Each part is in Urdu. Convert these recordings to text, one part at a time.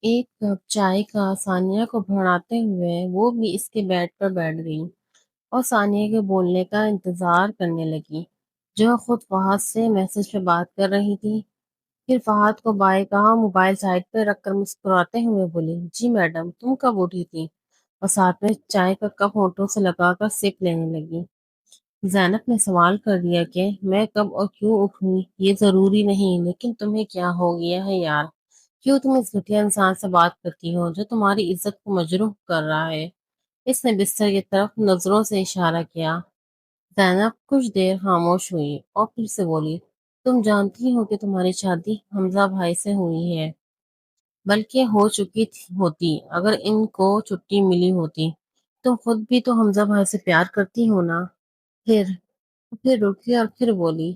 ایک کپ چائے کا ثانیہ کو بڑھاتے ہوئے وہ بھی اس کے بیڈ پر بیٹھ گئی اور ثانیہ کے بولنے کا انتظار کرنے لگی، جو خود فہد سے میسج پہ بات کر رہی تھی۔ پھر فہد کو بائے کہا موبائل سائڈ پہ رکھ کر مسکراتے ہوئے بولی، جی میڈم، تم کب اٹھی تھی؟ اور ساتھ میں چائے کا کپ ہونٹوں سے لگا کر سپ لینے لگی۔ زینب نے سوال کر دیا کہ میں کب اور کیوں اٹھوں یہ ضروری نہیں، لیکن تمہیں کیا ہو گیا ہے یار؟ کیوں تم اس گھٹیا انسان سے بات کرتی ہو جو تمہاری عزت کو مجروح کر رہا ہے؟ اس نے بستر کی طرف نظروں سے اشارہ کیا۔ زینب کچھ دیر خاموش ہوئی اور پھر سے بولی، تم جانتی ہو کہ تمہاری شادی حمزہ بھائی سے ہوئی ہے، بلکہ ہو چکی ہوتی اگر ان کو چھٹی ملی ہوتی۔ تم خود بھی تو حمزہ بھائی سے پیار کرتی ہو نا؟ پھر رکی اور پھر بولی،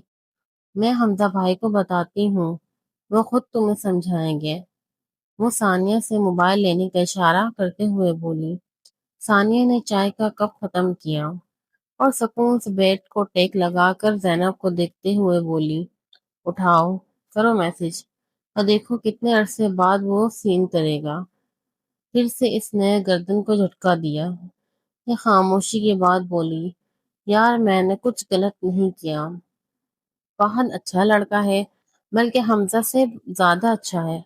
میں حمزہ بھائی کو بتاتی ہوں، وہ خود تمہیں سمجھائیں گے۔ وہ ثانیہ سے موبائل لینے کا اشارہ کرتے ہوئے بولی۔ ثانیہ نے چائے کا کپ ختم کیا اور سکون سے بیڈ کو ٹیک لگا کر زینب کو دیکھتے ہوئے بولی، اٹھاؤ، کرو میسج، اور دیکھو کتنے عرصے بعد وہ سین کرے گا۔ پھر سے اس نے گردن کو جھٹکا دیا۔ یہ خاموشی کے بعد بولی، یار میں نے کچھ غلط نہیں کیا۔ فہد اچھا لڑکا ہے، بلکہ حمزہ سے زیادہ اچھا ہے۔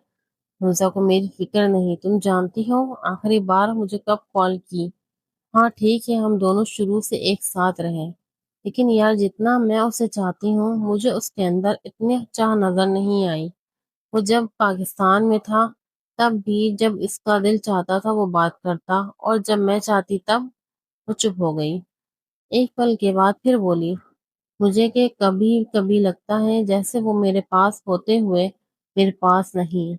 حمزہ کو میری فکر نہیں، تم جانتی ہو آخری بار مجھے کب کال کی؟ ہاں ٹھیک ہے ہم دونوں شروع سے ایک ساتھ رہے، لیکن یار جتنا میں اسے چاہتی ہوں مجھے اس کے اندر اتنی چاہ نظر نہیں آئی۔ وہ جب پاکستان میں تھا تب بھی جب اس کا دل چاہتا تھا وہ بات کرتا، اور جب میں چاہتی تب وہ چپ ہو گئی۔ ایک پل کے بعد پھر بولی، مجھے کہ کبھی کبھی لگتا ہے جیسے وہ میرے پاس ہوتے ہوئے میرے پاس نہیں،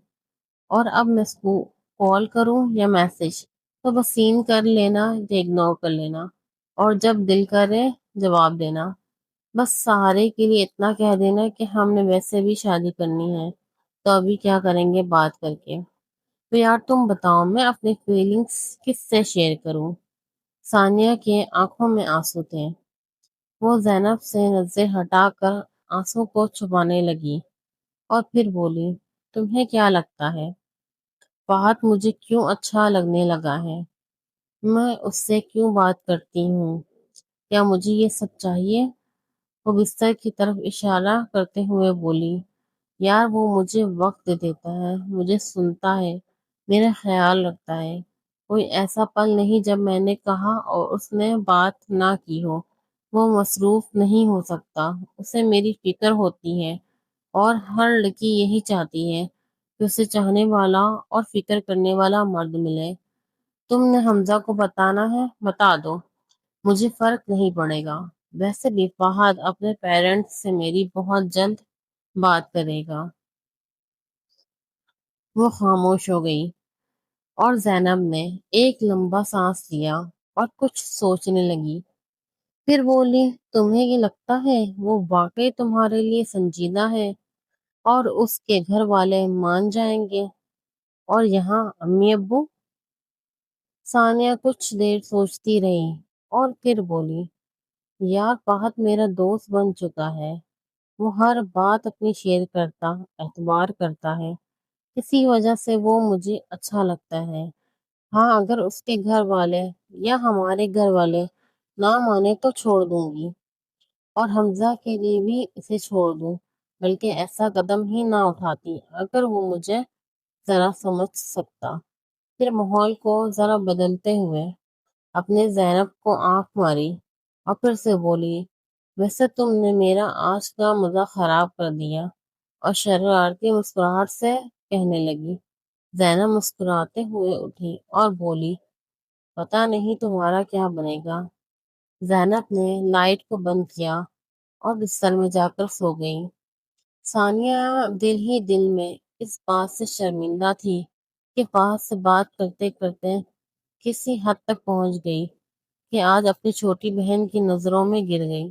اور اب میں اس کو کال کروں یا میسج تو بس سین کر لینا یا اگنور کر لینا، اور جب دل کرے جواب دینا۔ بس سہارے کے لیے اتنا کہہ دینا کہ ہم نے ویسے بھی شادی کرنی ہے، تو ابھی کیا کریں گے بات کر کے؟ تو یار تم بتاؤ میں اپنی فیلنگز کس سے شیئر کروں؟ ثانیہ کے آنکھوں میں آنسو تھے۔ وہ زینب سے نظر ہٹا کر آنسو کو چھپانے لگی اور پھر بولی، تمہیں کیا لگتا ہے فہد مجھے کیوں اچھا لگنے لگا ہے؟ میں اس سے کیوں بات کرتی ہوں؟ کیا مجھے یہ سب چاہیے؟ وہ بستر کی طرف اشارہ کرتے ہوئے بولی، یار وہ مجھے وقت دیتا ہے، مجھے سنتا ہے، میرا خیال رکھتا ہے۔ کوئی ایسا پل نہیں جب میں نے کہا اور اس نے بات نہ کی ہو۔ وہ مصروف نہیں ہو سکتا، اسے میری فکر ہوتی ہے، اور ہر لڑکی یہی چاہتی ہے کہ اسے چاہنے والا اور فکر کرنے والا مرد ملے۔ تم نے حمزہ کو بتانا ہے بتا دو، مجھے فرق نہیں پڑے گا۔ ویسے بھی فہد اپنے پیرنٹس سے میری بہت جلد بات کرے گا۔ وہ خاموش ہو گئی اور زینب نے ایک لمبا سانس لیا اور کچھ سوچنے لگی۔ پھر بولی، تمہیں یہ لگتا ہے وہ واقعی تمہارے لیے سنجیدہ ہے اور اس کے گھر والے مان جائیں گے؟ اور یہاں امی ابو؟ ثانیہ کچھ دیر سوچتی رہی اور پھر بولی، یار فہد میرا دوست بن چکا ہے، وہ ہر بات اپنی شیئر کرتا، اعتبار کرتا ہے، اسی وجہ سے وہ مجھے اچھا لگتا ہے۔ ہاں اگر اس کے گھر والے یا ہمارے گھر والے نہ مانے تو چھوڑ دوں گی، اور حمزہ کے لیے بھی اسے چھوڑ دوں، بلکہ ایسا قدم ہی نہ اٹھاتی اگر وہ مجھے ذرا سمجھ سکتا۔ پھر ماحول کو ذرا بدلتے ہوئے اپنے زینب کو آنکھ ماری اور پھر سے بولی، ویسے تم نے میرا آج کا مزہ خراب کر دیا، اور شرارتی مسکراہٹ سے کہنے لگی۔ زینب مسکراتے ہوئے اٹھی اور بولی، پتہ نہیں تمہارا کیا بنے گا۔ زینب نے لائٹ کو بند کیا اور بستر میں جا کر سو گئی۔ ثانیہ دل ہی دل میں اس بات سے شرمندہ تھی کہ فہد سے بات کرتے کرتے کسی حد تک پہنچ گئی کہ آج اپنی چھوٹی بہن کی نظروں میں گر گئی۔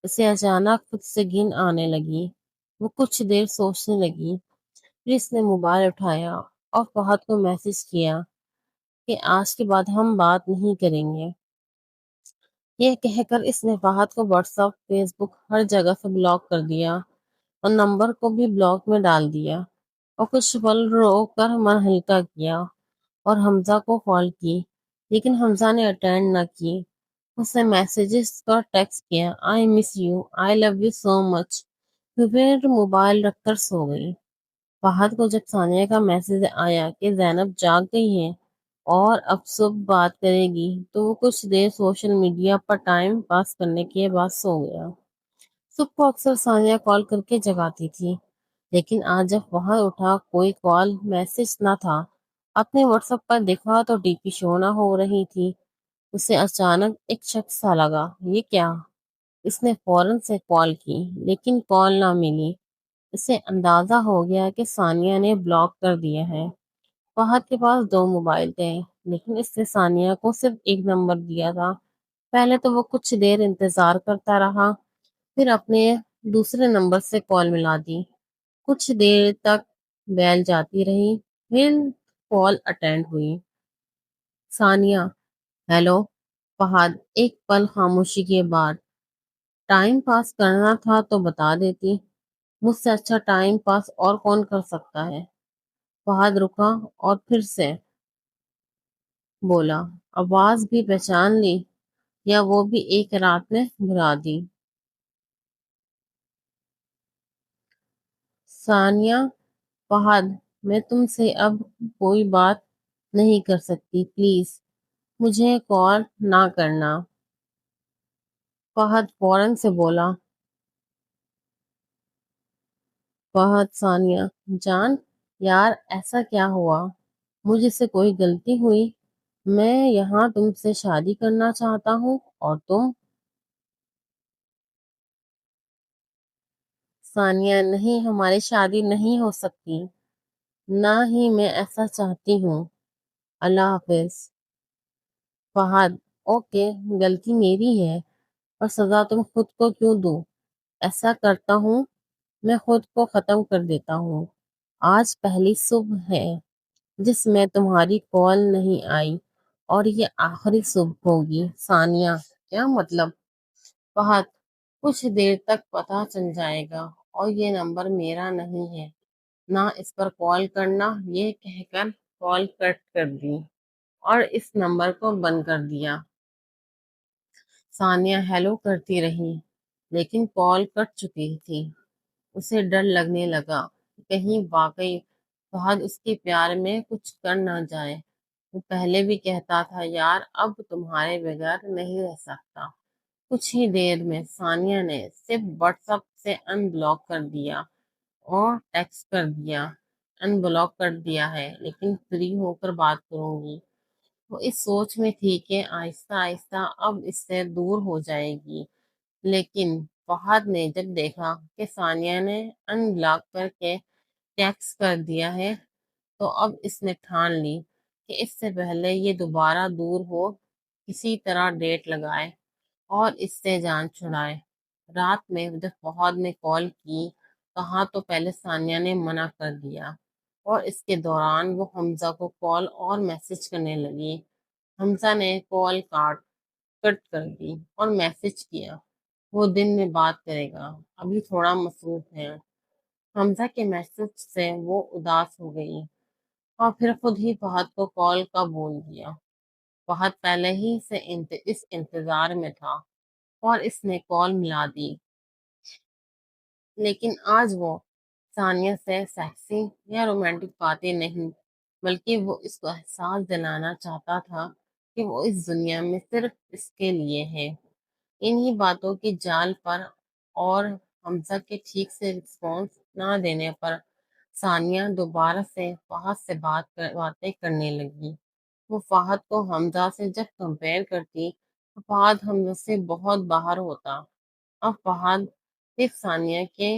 اسے اچانک خود سے گھن آنے لگی۔ وہ کچھ دیر سوچنے لگی، پھر اس نے موبائل اٹھایا اور فہد کو میسج کیا کہ آج کے بعد ہم بات نہیں کریں گے۔ یہ کہہ کر اس نے فہد کو واٹس ایپ، فیس بک، ہر جگہ سے بلاک کر دیا اور نمبر کو بھی بلاک میں ڈال دیا۔ اور کچھ پل رو کر من ہلکا کیا اور حمزہ کو کال کی، لیکن حمزہ نے اٹینڈ نہ کی۔ اس نے میسیجز پر ٹیکسٹ کیا، آئی miss you, I love you so مچ، پھر موبائل رکھ کر سو گئی۔ فہد کو جب ثانیہ کا میسج آیا کہ زینب جاگ گئی ہے اور اب صبح بات کرے گی، تو وہ کچھ their social media per time pass کرنے کے بعد سو گیا۔ صبح کو اکثر ثانیہ کال کر کے جگاتی تھی، لیکن آج جب وہاں اٹھا کوئی کال میسج نہ تھا۔ اپنے واٹس ایپ پر دیکھا تو ڈی پی شو نہ ہو رہی تھی۔ اسے اچانک ایک شخص سا لگا، یہ کیا؟ اس نے فوراً سے کال کی، لیکن کال نہ ملی۔ اسے اندازہ ہو گیا کہ ثانیہ نے بلاک کر دیا ہے۔ فہد کے پاس دو موبائل تھے، لیکن اس نے ثانیہ کو صرف ایک نمبر دیا تھا۔ پہلے تو وہ کچھ دیر انتظار کرتا رہا، پھر اپنے دوسرے نمبر سے کال ملا دی۔ کچھ دیر تک بیل جاتی رہی، پھر کال اٹینڈ ہوئی۔ ثانیہ، ہیلو۔ فہد، ایک پل خاموشی کے بعد، ٹائم پاس کرنا تھا تو بتا دیتی، مجھ سے اچھا ٹائم پاس اور کون کر سکتا ہے؟ فہد رکا اور پھر سے بولا، آواز بھی پہچان لی یا وہ بھی ایک رات میں بھلا دی؟ ثانیہ، فہد، میں تم سے اب کوئی بات نہیں کر سکتی، پلیز مجھے کال نہ کرنا۔ فہد فوراً سے بولا، فہد، ثانیہ جان، یار ایسا کیا ہوا؟ مجھ سے کوئی غلطی ہوئی؟ میں یہاں تم سے شادی کرنا چاہتا ہوں اور تم؟ ثانیہ، نہیں، ہماری شادی نہیں ہو سکتی، نہ ہی میں ایسا چاہتی ہوں، اللہ حافظ۔ فہد، اوکے، غلطی میری ہے، اور سزا تم خود کو کیوں دو؟ ایسا کرتا ہوں، میں خود کو ختم کر دیتا ہوں۔ آج پہلی صبح ہے جس میں تمہاری کال نہیں آئی، اور یہ آخری صبح ہوگی۔ ثانیہ، کیا مطلب؟ فہد، کچھ دیر تک پتہ چل جائے گا، اور یہ نمبر میرا نہیں ہے، نہ اس پر کال کرنا، یہ کہہ کر کال کٹ کر دی اور اس نمبر کو بند کر دیا۔ ثانیہ ہیلو کرتی رہی، لیکن کال کٹ چکی تھی۔ اسے ڈر لگنے لگا کہ کہیں واقعی فہد اس کے پیار میں کچھ کر نہ جائے۔ وہ پہلے بھی کہتا تھا، یار اب تمہارے بغیر نہیں رہ سکتا۔ کچھ ہی دیر میں ثانیہ نے صرف واٹس ایپ سے ان بلاک کر دیا اور ٹیکسٹ کر دیا، ان بلاک کر دیا ہے لیکن فری ہو کر بات کروں گی۔ وہ اس سوچ میں تھی کہ آہستہ آہستہ اب اس سے دور ہو جائے گی، لیکن فہد نے جب دیکھا کہ ثانیہ نے ان بلاک کر کے ٹیکسٹ کر دیا ہے، تو اب اس نے ٹھان لی کہ اس سے پہلے یہ دوبارہ دور ہو، کسی طرح ڈیٹ لگائے اور اس سے جان چھڑائے۔ رات میں جب فہد نے کال کی، کہا تو پہلے ثانیہ نے منع کر دیا، اور اس کے دوران وہ حمزہ کو کال اور میسج کرنے لگی۔ حمزہ نے کال کٹ کر دی اور میسج کیا، وہ دن میں بات کرے گا، ابھی تھوڑا مصروف ہے۔ حمزہ کے میسج سے وہ اداس ہو گئی اور پھر خود ہی فہد کو کال کا بول دیا۔ فہد پہلے ہی سے اس انتظار میں تھا اور اس نے کال ملا دی، لیکن آج وہ ثانیہ سے سیکسی یا رومانٹک باتیں نہیں، بلکہ وہ اس کو احساس دلانا چاہتا تھا کہ وہ اس دنیا میں صرف اس کے لیے ہے۔ انہی باتوں کی جال پر اور حمزہ کے ٹھیک سے رسپانس نہ دینے پر ثانیہ دوبارہ سے فہد سے باتیں کرنے لگی۔ وہ فہد کو حمزہ سے جب کمپیئر کرتی تو فہد حمزہ سے بہت باہر ہوتا۔ اب فہد صرف ثانیہ کے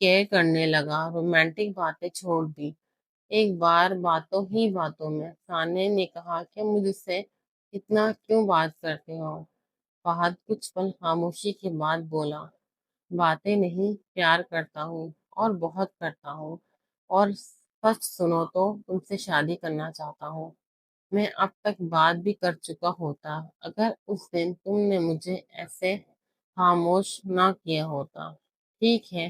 کیئر کرنے لگا، رومانٹک باتیں چھوڑ دی۔ ایک بار باتوں ہی باتوں میں ثانیہ نے کہا کہ مجھ سے اتنا کیوں بات کرتے ہو؟ فہد کچھ پل خاموشی کے بعد بولا، باتیں نہیں، پیار کرتا ہوں اور بہت کرتا ہوں، اور سچ سنو تو تم سے شادی کرنا چاہتا ہوں۔ میں اب تک بات بھی کر چکا ہوتا اگر اس دن تم نے مجھے ایسے خاموش نہ کیا ہوتا۔ ٹھیک ہے،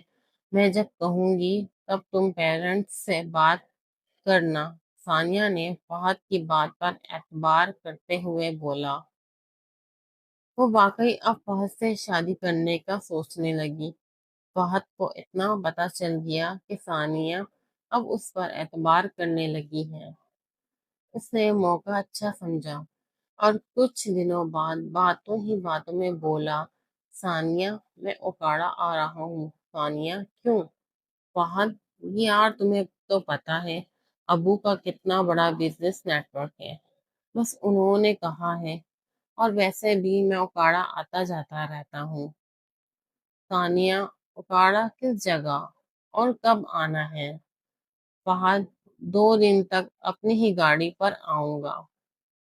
میں جب کہوں گی تب تم پیرنٹس سے بات کرنا۔ ثانیہ نے فہد کی بات پر اعتبار کرتے ہوئے بولا۔ وہ واقعی اب فہد سے شادی کرنے کا سوچنے لگی۔ فہد کو اتنا پتہ چل گیا کہ ثانیہ اب اس پر اعتبار کرنے لگی ہے۔ اس نے موقع اچھا سمجھا اور کچھ دنوں بعد باتوں ہی باتوں میں بولا، ثانیہ میں اوکاڑا آ رہا ہوں۔ ثانیہ کیوں؟ فہد، یار تمہیں تو پتہ ہے ابو کا کتنا بڑا بزنس نیٹ ورک ہے، بس انہوں نے کہا ہے، اور ویسے بھی میں اوکاڑا آتا جاتا رہتا ہوں۔ ثانیہ، اوکاڑا کس جگہ اور کب آنا ہے؟ فہد، 2 دن تک اپنی ہی گاڑی پر آؤں گا۔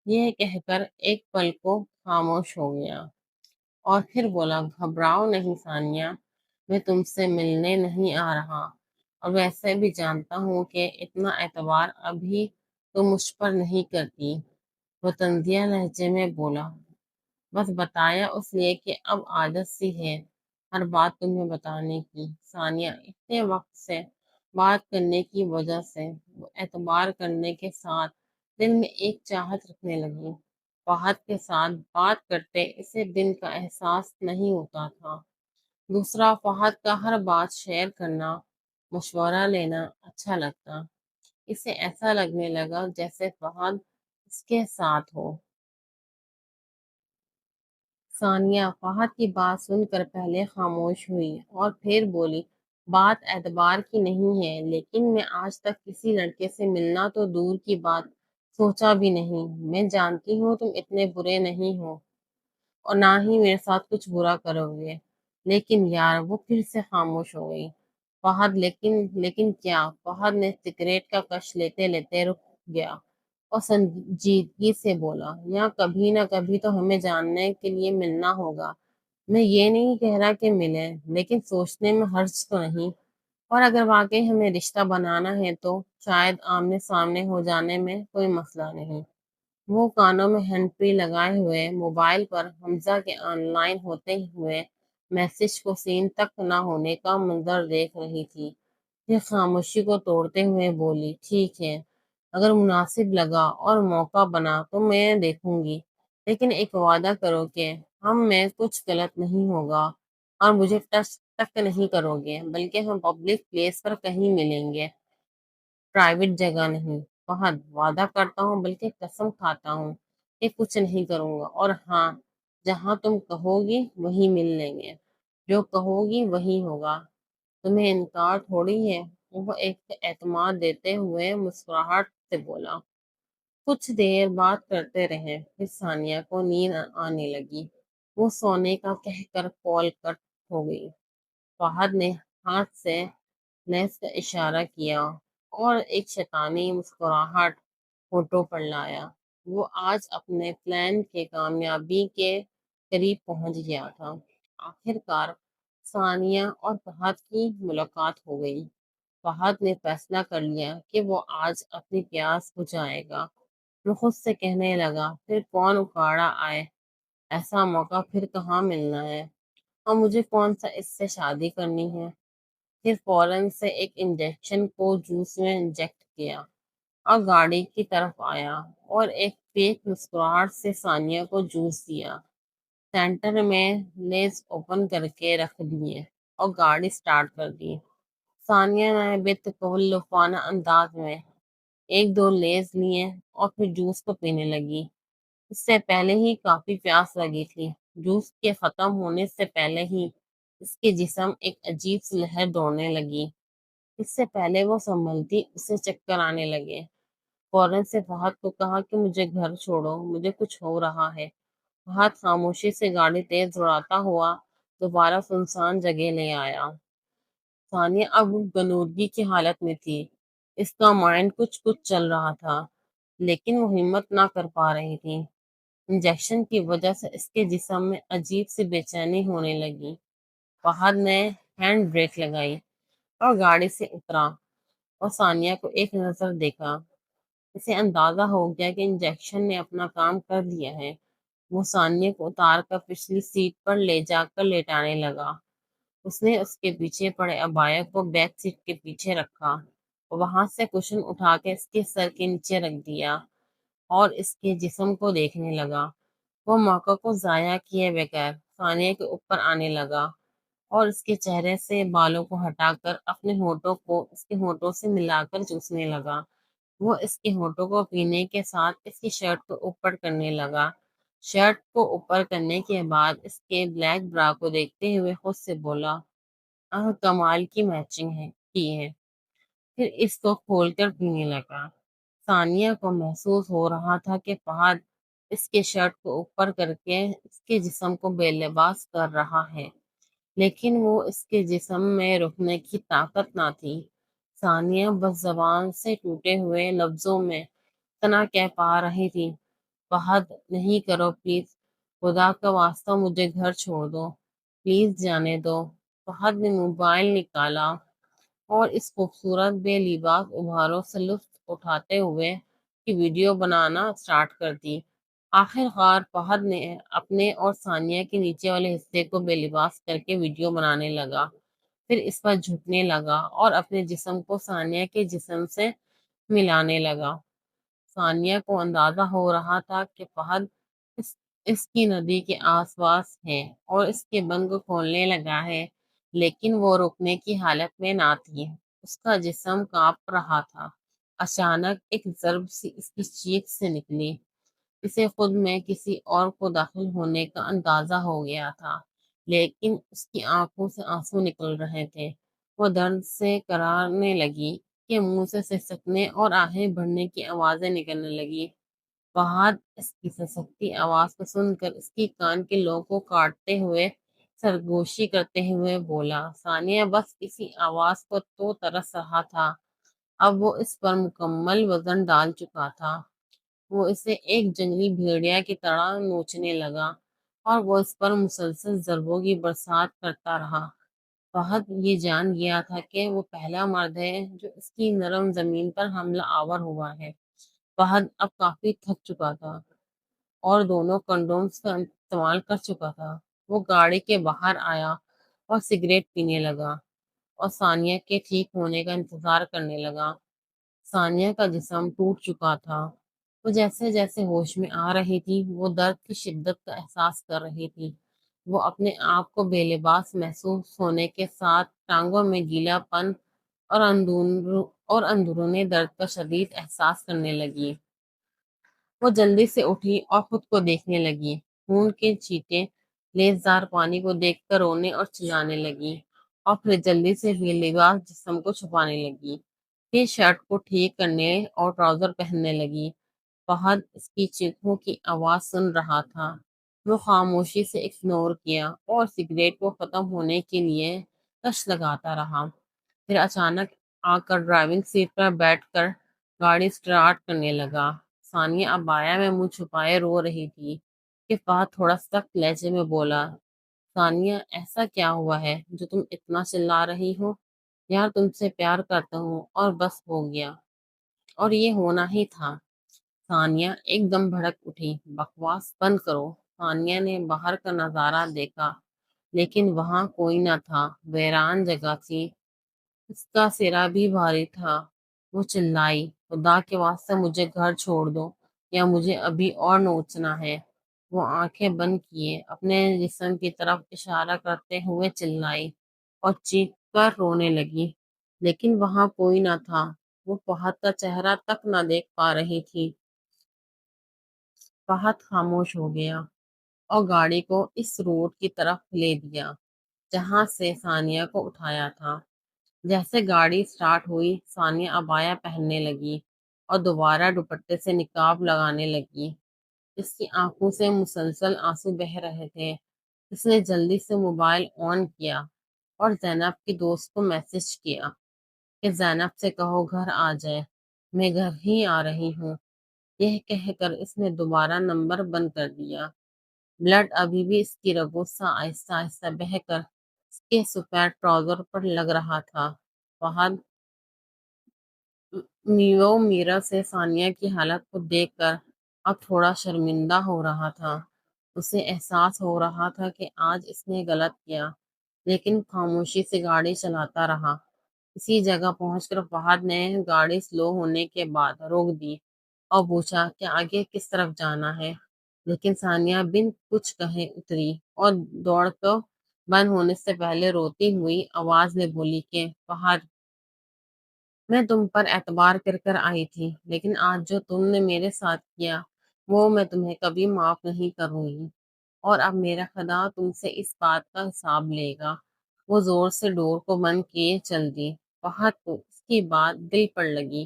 یہ کہہ کر ایک پل کو خاموش ہو گیا اور پھر بولا، گھبراؤ نہیں ثانیہ، میں تم سے ملنے نہیں آ رہا، اور ویسے بھی جانتا ہوں کہ اتنا اعتبار ابھی تم مجھ پر نہیں کرتی۔ وہ طنزیہ لہجے میں بولا، بس بتایا اس لیے کہ اب عادت سی ہے ہر بات تمہیں بتانے کی۔ ثانیہ اتنے وقت سے بات کرنے کی وجہ سے وہ اعتبار کرنے کے ساتھ دل میں ایک چاہت رکھنے لگی۔ فہد کے ساتھ بات کرتے اسے دن کا احساس نہیں ہوتا تھا۔ دوسرا، فہد کا ہر بات شیئر کرنا، مشورہ لینا اچھا لگتا۔ اسے ایسا لگنے لگا جیسے فہد اس کے ساتھ ہو۔ ثانیہ فہد کی بات سن کر پہلے خاموش ہوئی اور پھر بولی، بات اعتبار کی نہیں ہے، لیکن میں آج تک کسی لڑکے سے ملنا تو دور کی بات سوچا بھی نہیں۔ میں جانتی ہوں تم اتنے برے نہیں ہو اور نہ ہی میرے ساتھ کچھ برا کرو گے، لیکن یار، وہ پھر سے خاموش ہو گئی۔ فہد، لیکن کیا؟ فہد نے سگریٹ کا کش لیتے لیتے رک گیا اور سنجیدگی سے بولا، یا کبھی نہ کبھی تو ہمیں جاننے کے لیے ملنا ہوگا۔ میں یہ نہیں کہہ رہا کہ ملیں، لیکن سوچنے میں حرج تو نہیں، اور اگر واقعی ہمیں رشتہ بنانا ہے تو شاید آمنے سامنے ہو جانے میں کوئی مسئلہ نہیں۔ وہ کانوں میں ہینڈ فری لگائے ہوئے موبائل پر حمزہ کے آن لائن ہوتے ہوئے میسج کو سین تک نہ ہونے کا منظر دیکھ رہی تھی۔ پھر خاموشی کو توڑتے ہوئے بولی، ٹھیک ہے، اگر مناسب لگا اور موقع بنا تو میں دیکھوں گی، لیکن ایک وعدہ کرو کہ ہم میں کچھ غلط نہیں ہوگا اور مجھے ٹچ تک نہیں کرو گے، بلکہ ہم پبلک پلیس پر کہیں ملیں گے، پرائیویٹ جگہ نہیں۔ فہد، وعدہ کرتا ہوں، بلکہ قسم کھاتا ہوں کہ کچھ نہیں کروں گا، اور ہاں، جہاں تم کہو گی وہیں مل لیں گے، جو کہو گی وہی ہوگا، تمہیں انکار تھوڑی ہے۔ وہ ایک اعتماد دیتے ہوئے مسکراہٹ سے بولا۔ کچھ دیر بات کرتے رہے، پھر ثانیہ کو نیند آنے لگی۔ وہ سونے کا کہہ کر کال کٹ ہو گئی۔ فہد نے ہاتھ سے لینس کا اشارہ کیا اور ایک شیطانی مسکراہٹ ہونٹوں پر لایا۔ وہ آج اپنے پلان کے کامیابی کے قریب پہنچ گیا تھا۔ آخر کار ثانیہ اور فہد کی ملاقات ہو گئی۔ فہد نے فیصلہ کر لیا کہ وہ آج اپنی پیاس بجھائے گا۔ وہ خود سے کہنے لگا، پھر کون اکھاڑا آئے، ایسا موقع پھر کہاں ملنا ہے، اور مجھے کون سا اس سے شادی کرنی ہے۔ پھر فوراً سے ایک انجیکشن کو جوس میں انجیکٹ کیا اور گاڑی کی طرف آیا اور ایک فیک مسکراہٹ سے ثانیہ کو جوس دیا۔ سینٹر میں لیز اوپن کر کے رکھ دیے اور گاڑی سٹارٹ کر دی۔ ثانیہ نے بے تکلفانہ انداز میں 1-2 لیز لیے اور پھر جوس کو پینے لگی۔ اس سے پہلے ہی کافی پیاس لگی تھی۔ جوس کے ختم ہونے سے پہلے ہی اس کے جسم ایک عجیب سی لہر دوڑنے لگی۔ اس سے پہلے وہ سنبھلتی، اسے چکر آنے لگے۔ فوراً سے فہد کو کہا کہ مجھے گھر چھوڑو، مجھے کچھ ہو رہا ہے۔ فہد خاموشی سے گاڑی تیز دوڑاتا ہوا دوبارہ سنسان جگہ لے آیا۔ ثانیہ اب غنودگی کی حالت میں تھی۔ اس کا مائنڈ کچھ چل رہا تھا، لیکن وہ ہمت نہ کر پا رہی تھی۔ انجیکشن کی وجہ سے اس کے جسم میں عجیب سی بے چینی ہونے لگی۔ فہد نے ہینڈ بریک لگائی اور گاڑی سے اترا اور ثانیہ کو ایک نظر دیکھا۔ اسے اندازہ ہو گیا کہ انجیکشن نے اپنا کام کر دیا ہے۔ وہ ثانیہ کو اتار کر پچھلی سیٹ پر لے جا کر لیٹانے لگا۔ اس نے اس کے پیچھے پڑے عبایا کو بیک سیٹ کے پیچھے رکھا، وہاں سے کشن اٹھا کے اس کے سر کے نیچے رکھ دیا اور اس کے جسم کو دیکھنے لگا۔ وہ موقع کو ضائع کیے بغیر ثانیہ کے اوپر آنے لگا اور اس کے چہرے سے بالوں کو ہٹا کر اپنے ہونٹوں کو اس کے ہونٹوں سے ملا کر چوسنے لگا۔ وہ اس کے ہونٹوں کو پینے کے ساتھ اس کی شرٹ کو اوپر کرنے لگا۔ شرٹ کو اوپر کرنے کے بعد اس کے بلیک برا کو دیکھتے ہوئے خود سے بولا، کمال کی میچنگ کی ہے۔ پھر اس کو کھول کر پینے لگا۔ ثانیہ کو محسوس ہو رہا تھا کہ فہد اس کے شرٹ کو اوپر کر کے اس کے جسم کو بے لباس کر رہا ہے، لیکن وہ اس کے جسم میں رکنے کی طاقت نہ تھی۔ ثانیہ بس زبان سے ٹوٹے ہوئے لفظوں میں اتنا کہہ پا رہی تھی، فہد نہیں کرو پلیز، خدا کا واسطہ مجھے گھر چھوڑ دو، پلیز جانے دو۔ فہد نے موبائل نکالا اور اس خوبصورت بے لباس ابھاروں سے لطف اٹھاتے ہوئے کی ویڈیو بنانا سٹارٹ کر دی۔ آخر کار فہد نے اپنے اور ثانیہ کے نیچے والے حصے کو بے لباس کر کے ویڈیو بنانے لگا، پھر اس پر جھکنے لگا اور اپنے جسم کو ثانیہ کے جسم سے ملانے لگا۔ ثانیہ کو اندازہ ہو رہا تھا کہ فہد اس کی ندی کے آس پاس ہے اور اس کے بند کو کھولنے لگا ہے، لیکن وہ رکنے کی حالت میں نہ تھی۔ اس کا جسم کانپ رہا تھا۔ اچانک ایک ضرب سی اس کی چیخ سے نکلی۔ اسے خود میں کسی اور کو داخل ہونے کا اندازہ ہو گیا تھا، لیکن اس کی آنکھوں سے آنسو نکل رہے تھے۔ وہ درد سے کرانے لگی کہ منہ سے سسکنے اور آہیں بھرنے کی آوازیں نکلنے لگی۔ فہد اس کی سسکتی آواز کو سن کر اس کی کان کے لوگ کو کاٹتے ہوئے سرگوشی کرتے ہوئے بولا۔ ثانیہ بس اسی آواز کو تو ترس رہا تھا، اب وہ اس پر مکمل وزن ڈال چکا تھا۔ وہ اسے ایک جنگلی بھیڑیا کی طرح نوچنے لگا اور وہ اس پر مسلسل ضربوں کی برسات کرتا رہا۔ فہد یہ جان گیا تھا کہ وہ پہلا مرد ہے جو اس کی نرم زمین پر حملہ آور ہوا ہے۔ فہد اب کافی تھک چکا تھا اور دونوں کنڈومز کا استعمال کر چکا تھا۔ وہ گاڑی کے باہر آیا اور سگریٹ پینے لگا اور ثانیہ کے ٹھیک ہونے کا انتظار کرنے لگا۔ ثانیہ کا جسم ٹوٹ چکا تھا۔ وہ جیسے جیسے ہوش میں آ رہی تھی وہ درد کی شدت کا احساس کر رہی تھی۔ وہ اپنے آپ کو بے لباس محسوس ہونے کے ساتھ ٹانگوں میں گیلا پن اور اندرونی درد کا شدید احساس کرنے لگی۔ وہ جلدی سے اٹھی اور خود کو دیکھنے لگی۔ خون کے چھینٹے لیسدار پانی کو دیکھ کر رونے اور چلانے لگی اور پھر جلدی سے بے لباس جسم کو چھپانے لگی۔ پھر شرٹ کو ٹھیک کرنے اور ٹراؤزر پہننے لگی۔ فہد اس کی چیخوں کی آواز سن رہا تھا۔ وہ خاموشی سے اگنور کیا اور سگریٹ کو ختم ہونے کے لیے کش لگاتا رہا۔ پھر اچانک آ کر ڈرائیونگ سیٹ پر بیٹھ کر گاڑی سٹارٹ کرنے لگا۔ ثانیہ عبایا میں منہ چھپائے رو رہی تھی کہ فہد تھوڑا سخت لہجے میں بولا، ثانیہ ایسا کیا ہوا ہے جو تم اتنا چلا رہی ہو؟ یار تم سے پیار کرتا ہوں اور بس ہو گیا، اور یہ ہونا ہی تھا۔ ثانیہ ایک دم بھڑک اٹھی، بکواس بند کرو۔ ثانیہ نے باہر کا نظارہ دیکھا لیکن وہاں کوئی نہ تھا، ویران جگہ تھی۔ اس کا سرا بھی بھاری تھا۔ وہ چلائی، خدا کے واسطے مجھے گھر چھوڑ دو یا مجھے ابھی اور نوچنا ہے۔ وہ آنکھیں بند کیے اپنے جسم کی طرف اشارہ کرتے ہوئے چلائی اور چیخ کر رونے لگی، لیکن وہاں کوئی نہ تھا۔ وہ فہد کا چہرہ تک نہ دیکھ پا رہی تھی۔ فہد خاموش ہو گیا اور گاڑی کو اس روڈ کی طرف لے دیا جہاں سے ثانیہ کو اٹھایا تھا۔ جیسے گاڑی سٹارٹ ہوئی ثانیہ عبایا پہننے لگی اور دوبارہ دوپٹے سے نقاب لگانے لگی۔ اس کی آنکھوں سے مسلسل آنسو بہہ رہے تھے۔ اس نے جلدی سے موبائل آن کیا اور زینب کی دوست کو میسج کیا کہ زینب سے کہو گھر آ جائے، میں گھر ہی آ رہی ہوں۔ یہ کہہ کر اس نے دوبارہ نمبر بند کر دیا۔ بلڈ ابھی بھی اس کی رگوں سے آہستہ آہستہ بہہ کر اس کے سفید ٹراؤزر پر لگ رہا تھا۔ فہد میو میرا سے ثانیہ کی حالت کو دیکھ کر اب تھوڑا شرمندہ ہو رہا تھا۔ اسے احساس ہو رہا تھا کہ آج اس نے غلط کیا۔ لیکن خاموشی سے گاڑی چلاتا رہا۔ اسی جگہ پہنچ کر فہد نے گاڑی سلو ہونے کے بعد روک دی اور پوچھا کہ آگے کس طرف جانا ہے، لیکن ثانیہ بن کچھ کہے اتری اور دوڑ تو بند ہونے سے پہلے روتی ہوئی آواز میں بولی کہ فہد، میں تم پر اعتبار کر کر آئی تھی، لیکن آج جو تم نے میرے ساتھ کیا وہ میں تمہیں کبھی معاف نہیں کروں گی، اور اب میرا خدا تم سے اس بات کا حساب لے گا۔ وہ زور سے ڈور کو بند کیے چل دی۔ فہد کو اس کی بات دل پر لگی۔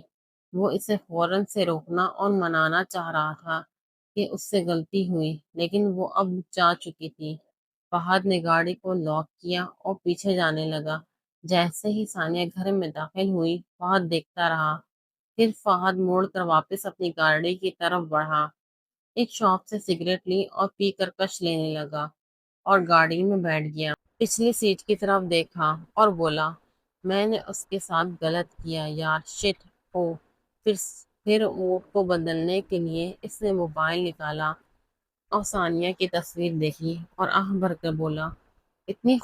وہ اسے فوراً سے روکنا اور منانا چاہ رہا تھا کہ اس سے غلطی ہوئی، لیکن وہ اب جا چکی تھی۔ فہد نے گاڑی کو لاک کیا اور پیچھے جانے لگا۔ جیسے ہی ثانیہ گھر میں داخل ہوئی، فہد دیکھتا رہا۔ پھر فہد موڑ کر واپس اپنی گاڑی کی طرف بڑھا، ایک شاپ سے سگریٹ لی اور پی کر کش لینے لگا اور گاڑی میں بیٹھ گیا۔ پچھلی سیٹ کی طرف دیکھا اور بولا، میں نے اس کے ساتھ غلط کیا یار، شٹ ہو۔ پھر موڈ کو بدلنے کے لیے اس نے موبائل نکالا اور ثانیہ کی تصویر دیکھی اور آہ بھر کر بولا، اتنی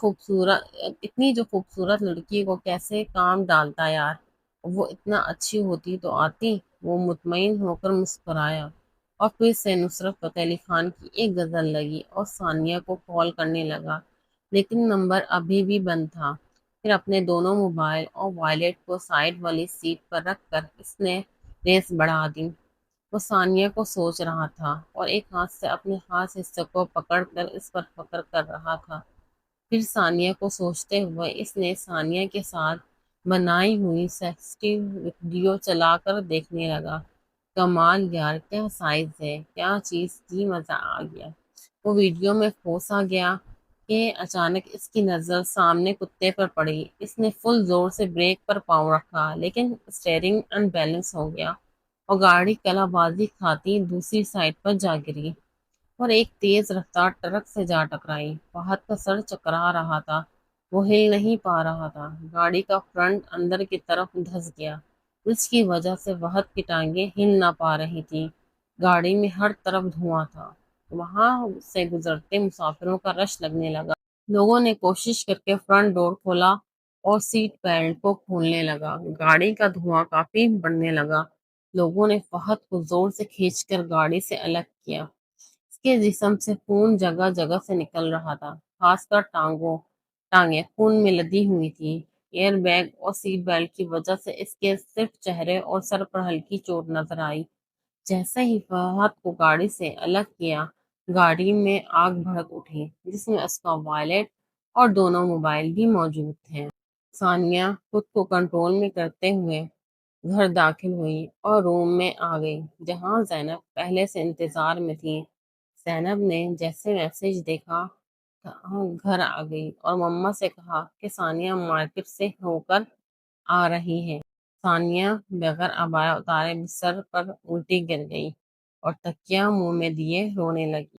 جو خوبصورت لڑکی کو کیسے کام ڈالتا یار، وہ اتنا اچھی ہوتی تو آتی۔ وہ مطمئن ہو کر مسکرایا اور پھر سے نصرت فتح علی خان کی ایک غزل لگی اور ثانیہ کو کال کرنے لگا، لیکن نمبر ابھی بھی بند تھا۔ پھر اپنے دونوں موبائل اور وائلیٹ کو سائیڈ والی سیٹ پر رکھ کر اس نے ریس بڑھا دی۔ وہ ثانیہ کو سوچ رہا تھا اور ایک ہاتھ سے اپنے خاص حصے کو پکڑ کر اس پر فخر کر رہا تھا۔ پھر ثانیہ کو سوچتے ہوئے اس نے ثانیہ کے ساتھ بنائی ہوئی سیکسٹی ویڈیو چلا کر دیکھنے لگا۔ کمال یار، کیا سائز ہے، کیا چیز کی، مزہ آ گیا۔ وہ ویڈیو میں کھوسا گیا کہ اچانک اس کی نظر سامنے کتے پر پڑی۔ اس نے فل زور سے بریک پر پاؤں رکھا، لیکن اسٹیئرنگ ان بیلنس ہو گیا اور گاڑی کلا بازی کھاتی دوسری سائڈ پر جا گری اور ایک تیز رفتار ٹرک سے جا ٹکرائی۔ فہد کا سر چکرا رہا تھا، وہ ہل نہیں پا رہا تھا۔ گاڑی کا فرنٹ اندر کی طرف دھس گیا، جس کی وجہ سے فہد کی ٹانگیں ہل نہ پا رہی تھیں۔ گاڑی میں ہر طرف دھواں تھا۔ وہاں سے گزرتے مسافروں کا رش لگنے لگا۔ لوگوں نے کوشش کر کے فرنٹ ڈور کھولا اور سیٹ بیلٹ کو کھولنے لگا۔ گاڑی کا دھواں کافی بڑھنے لگا۔ لوگوں نے فہد کو زور سے کھینچ کر گاڑی سے الگ کیا۔ اس کے جسم سے خون جگہ جگہ سے نکل رہا تھا، خاص کر ٹانگیں خون میں لدی ہوئی تھیں۔ ایئر بیگ اور سیٹ بیلٹ کی وجہ سے اس کے صرف چہرے اور سر پر ہلکی چوٹ نظر آئی۔ جیسے ہی فہد کو گاڑی سے الگ کیا، گاڑی میں آگ بھڑک اٹھی، جس میں اس کا وائلیٹ اور دونوں موبائل بھی موجود تھے۔ ثانیہ خود کو کنٹرول میں کرتے ہوئے گھر داخل ہوئی اور روم میں آ گئی، جہاں زینب پہلے سے انتظار میں تھی۔ زینب نے جیسے میسج دیکھا گھر آ گئی اور مما سے کہا کہ ثانیہ مارکیٹ سے ہو کر آ رہی ہے۔ ثانیہ بغیر عبایا اتارے بستر پر الٹی گر گئی اور تکیہ منہ میں دیے رونے لگی۔